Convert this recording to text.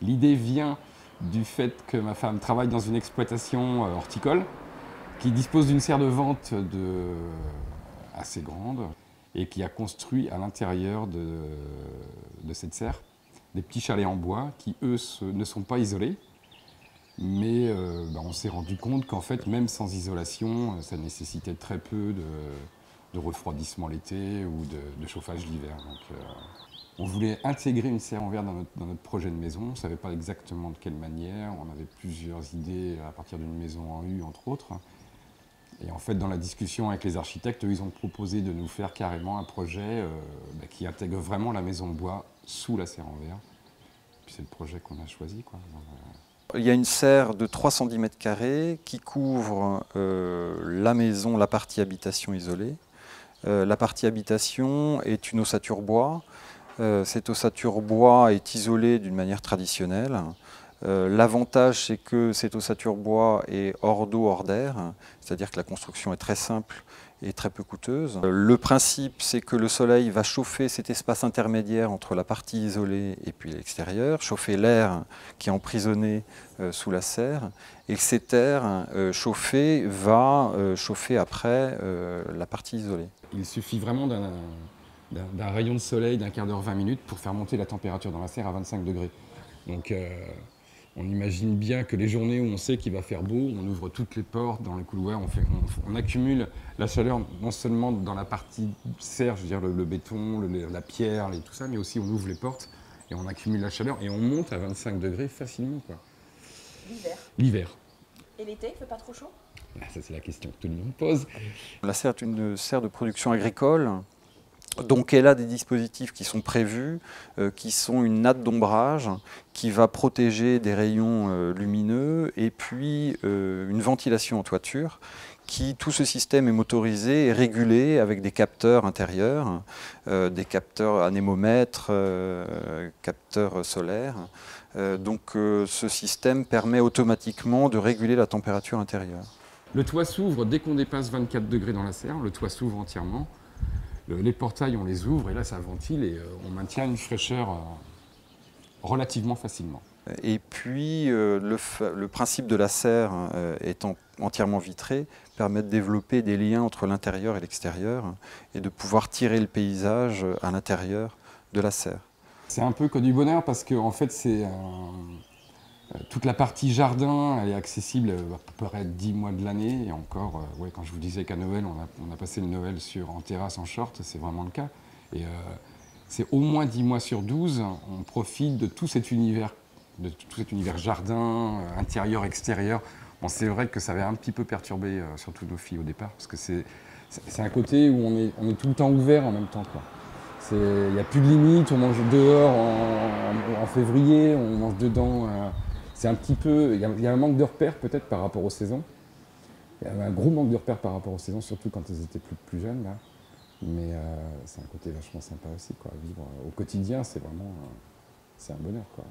L'idée vient du fait que ma femme travaille dans une exploitation horticole qui dispose d'une serre de vente assez grande et qui a construit à l'intérieur de cette serre des petits chalets en bois qui, eux, ne sont pas isolés. Mais on s'est rendu compte qu'en fait, même sans isolation, ça nécessitait très peu de refroidissement l'été ou de chauffage l'hiver. Donc, on voulait intégrer une serre en verre dans notre projet de maison. On ne savait pas exactement de quelle manière. On avait plusieurs idées à partir d'une maison en U, entre autres. Et en fait, dans la discussion avec les architectes, ils ont proposé de nous faire carrément un projet qui intègre vraiment la maison de bois sous la serre en verre. Puis c'est le projet qu'on a choisi, quoi. Il y a une serre de 310 mètres carrés qui couvre la maison, la partie habitation isolée. La partie habitation est une ossature bois. Cette ossature bois est isolée d'une manière traditionnelle. L'avantage, c'est que cette ossature bois est hors d'eau, hors d'air, c'est-à-dire que la construction est très simple et très peu coûteuse. Le principe, c'est que le soleil va chauffer cet espace intermédiaire entre la partie isolée et puis l'extérieur, chauffer l'air qui est emprisonné sous la serre, et cet air chauffé va chauffer après la partie isolée. Il suffit vraiment d'un rayon de soleil d'un quart d'heure, 20 minutes pour faire monter la température dans la serre à 25 degrés. Donc on imagine bien que les journées où on sait qu'il va faire beau, on ouvre toutes les portes dans les couloirs, on accumule la chaleur non seulement dans la partie serre, je veux dire le béton, la pierre, tout ça, mais aussi on ouvre les portes et on accumule la chaleur et on monte à 25 degrés facilement, quoi. L'hiver. L'hiver. Et l'été, il fait pas trop chaud? Ça, c'est la question que tout le monde pose. La serre est une serre de production agricole. Donc elle a des dispositifs qui sont prévus, qui sont une natte d'ombrage qui va protéger des rayons lumineux et puis une ventilation en toiture. Tout ce système est motorisé et régulé avec des capteurs intérieurs, des capteurs anémomètres, capteurs solaires. Donc ce système permet automatiquement de réguler la température intérieure. Le toit s'ouvre dès qu'on dépasse 24 degrés dans la serre, le toit s'ouvre entièrement. Les portails, on les ouvre et là, ça ventile et on maintient une fraîcheur relativement facilement. Et puis, le principe de la serre étant entièrement vitrée, permet de développer des liens entre l'intérieur et l'extérieur et de pouvoir tirer le paysage à l'intérieur de la serre. C'est un peu que du bonheur parce que en fait, toute la partie jardin, elle est accessible à peu près 10 mois de l'année. Et encore, quand je vous disais qu'à Noël, on a passé le Noël en terrasse en short, c'est vraiment le cas. Et c'est au moins 10 mois sur 12, on profite de tout cet univers jardin, intérieur, extérieur. Bon, c'est vrai que ça avait un petit peu perturbé surtout nos filles au départ, parce que c'est un côté où on est tout le temps ouvert en même temps, quoi. Il n'y a plus de limite, on mange dehors en février, on mange dedans. C'est un petit peu. Il y a un manque de repères peut-être par rapport aux saisons. Il y avait un gros manque de repères par rapport aux saisons, surtout quand ils étaient plus jeunes, là. Mais c'est un côté vachement sympa aussi, quoi. Vivre au quotidien, c'est vraiment c'est un bonheur, quoi.